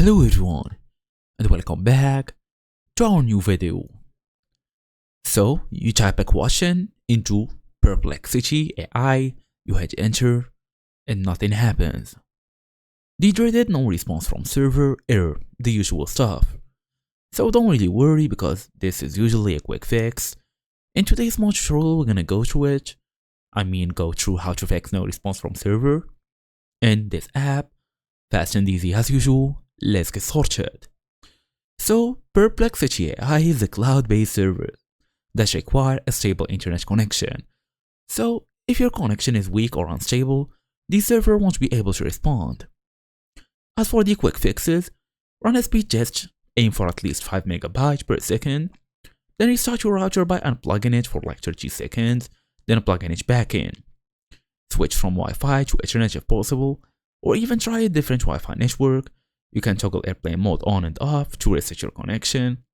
Hello everyone and welcome back to our new video. So you type a question into Perplexity AI, you hit enter and nothing happens. The dreaded no response from server error, the usual stuff. So don't really worry because this is usually a quick fix. In today's small tutorial we're gonna go through it. Go through how to fix no response from server in this app, fast and easy as usual. Let's get started. So, Perplexity AI is a cloud-based server that requires a stable internet connection. So, if your connection is weak or unstable, the server won't be able to respond. As for the quick fixes, run a speed test, aim for at least 5 MB per second, then restart your router by unplugging it for like 30 seconds, then plugging it back in. Switch from Wi-Fi to Ethernet if possible, or even try a different Wi-Fi network. You can toggle airplane mode on and off to reset your connection.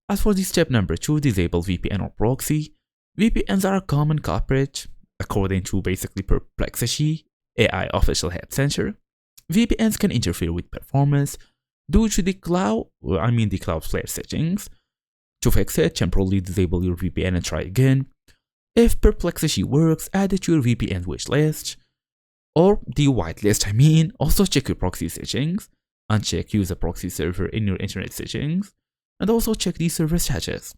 As for the step number 2, disable VPN or proxy. VPNs are a common culprit, according to basically Perplexity AI official help center. VPNs can interfere with performance due to the Cloudflare settings. To fix it, temporarily disable your VPN and try again. If Perplexity works, add it to your VPN wish list, or the whitelist. Also check your proxy settings. Uncheck use a proxy server in your internet settings, and also check the server status.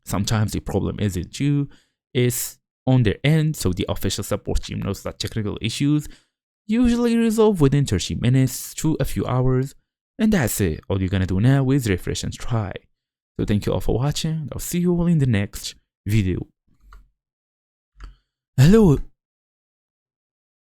Sometimes the problem isn't you, it's on their end, so the official support team knows that technical issues usually resolve within 30 minutes to a few hours, and that's it. All you're gonna do now is refresh and try. So thank you all for watching. I'll see you all in the next video. Hello